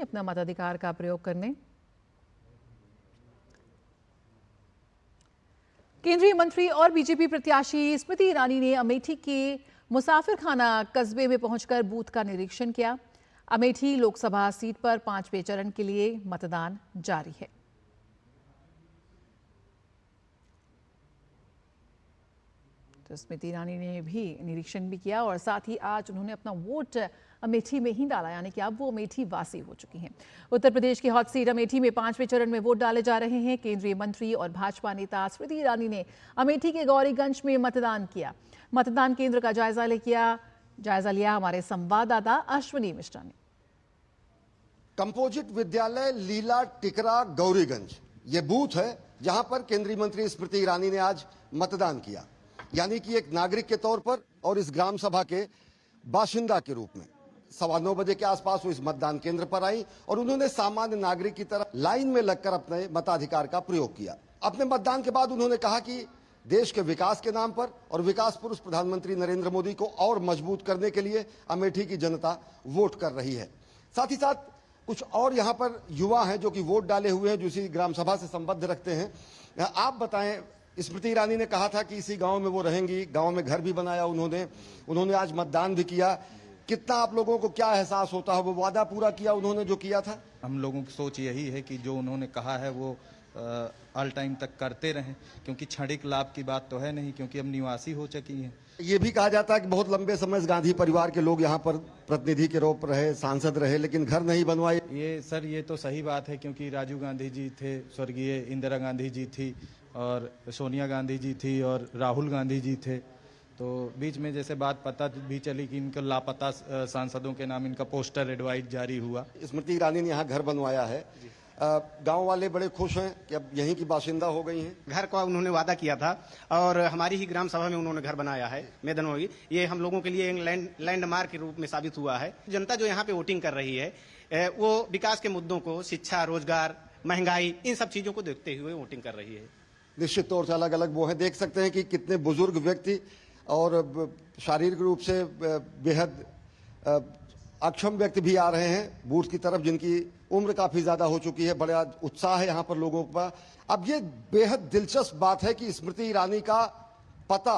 अपना मताधिकार का प्रयोग करने। केंद्रीय मंत्री और बीजेपी प्रत्याशी स्मृति ईरानी ने अमेठी के मुसाफिरखाना कस्बे में पहुंचकर बूथ का निरीक्षण किया। अमेठी लोकसभा सीट पर 5वें चरण के लिए मतदान जारी है। तो स्मृति ईरानी ने भी निरीक्षण भी किया और साथ ही आज उन्होंने अपना वोट अमेठी में ही डाला, यानी कि अब वो अमेठी वासी हो चुकी हैं। उत्तर प्रदेश की हॉट सीट अमेठी में 5वें चरण में वोट डाले जा रहे हैं। केंद्रीय मंत्री और भाजपा नेता स्मृति ईरानी ने अमेठी के गौरीगंज में मतदान किया। मतदान केंद्र का जायजा लिया हमारे संवाददाता अश्विनी मिश्रा ने। कंपोजिट विद्यालय लीला टिकरा गौरीगंज ये बूथ है जहां पर केंद्रीय मंत्री स्मृति ईरानी ने आज मतदान किया, यानी कि एक नागरिक के तौर पर और इस ग्राम सभा के बाशिंदा के रूप में। 9:15 बजे के आसपास वो इस मतदान केंद्र पर आई और उन्होंने सामान्य नागरिक की तरह लाइन में लगकर अपने मताधिकार का प्रयोग किया। अपने मतदान के बाद उन्होंने कहा कि देश के विकास के नाम पर और विकास पुरुष प्रधानमंत्री नरेंद्र मोदी को और मजबूत करने के लिए अमेठी की जनता वोट कर रही है। साथ ही साथ कुछ और यहाँ पर युवा हैं जो कि वोट डाले हुए हैं, जो इसी ग्राम सभा से संबद्ध रखते हैं। आप बताएं, स्मृति ईरानी ने कहा था कि इसी गांव में वो रहेंगी, गांव में घर भी बनाया उन्होंने आज मतदान भी किया। कितना आप लोगों को क्या एहसास होता है, वो वादा पूरा किया उन्होंने जो किया था? हम लोगों की सोच यही है कि जो उन्होंने कहा है वो ऑल टाइम तक करते रहें, क्योंकि क्षणिक लाभ की बात तो है नहीं, क्योंकि अब निवासी हो चुकी हैं। ये भी कहा जाता है कि बहुत लंबे समय से गांधी परिवार के लोग यहाँ पर प्रतिनिधि के रूप रहे, सांसद रहे, लेकिन घर नहीं बनवाए। ये तो सही बात है, क्योंकि राजीव गांधी जी थे, स्वर्गीय इंदिरा गांधी जी थी और सोनिया गांधी जी थी और राहुल गांधी जी थे। तो बीच में जैसे बात पता भी चली कि इनका लापता सांसदों के नाम इनका पोस्टर एडवाइस जारी हुआ। स्मृति ईरानी ने यहाँ घर बनवाया है। गांव वाले बड़े खुश हैं कि अब यहीं की बाशिंदा हो गई हैं। घर का उन्होंने वादा किया था और हमारी ही ग्राम सभा में उन्होंने घर बनाया है मैदान में। ये हम लोगों के लिए एक लैंडमार्क के रूप में साबित हुआ है। जनता जो यहाँ पे वोटिंग कर रही है वो विकास के मुद्दों को, शिक्षा, रोजगार, महंगाई, इन सब चीजों को देखते हुए वोटिंग कर रही है। निश्चित तौर से अलग अलग वो है। देख सकते हैं कि कितने बुजुर्ग व्यक्ति और शारीरिक रूप से बेहद अक्षम व्यक्ति भी आ रहे हैं बूथ की तरफ, जिनकी उम्र काफी ज्यादा हो चुकी है। बड़ा उत्साह है यहाँ पर लोगों का। अब ये बेहद दिलचस्प बात है कि स्मृति ईरानी का पता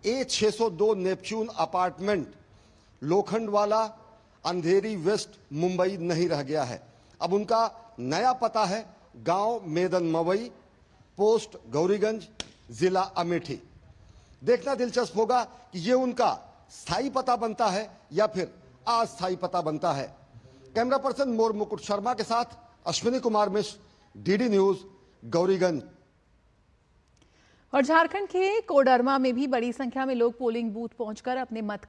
A602 नेपच्यून अपार्टमेंट लोखंडवाला, अंधेरी वेस्ट, मुंबई नहीं रह गया है। अब उनका नया पता है गांव मेदन मवई, पोस्ट गौरीगंज, जिला अमेठी। देखना दिलचस्प होगा कि ये उनका स्थायी पता बनता है या फिर अस्थायी पता बनता है। कैमरा पर्सन मोर मुकुट शर्मा के साथ अश्विनी कुमार मिश्र, डीडी न्यूज, गौरीगंज। और झारखंड के कोडरमा में भी बड़ी संख्या में लोग पोलिंग बूथ पहुंचकर अपने मत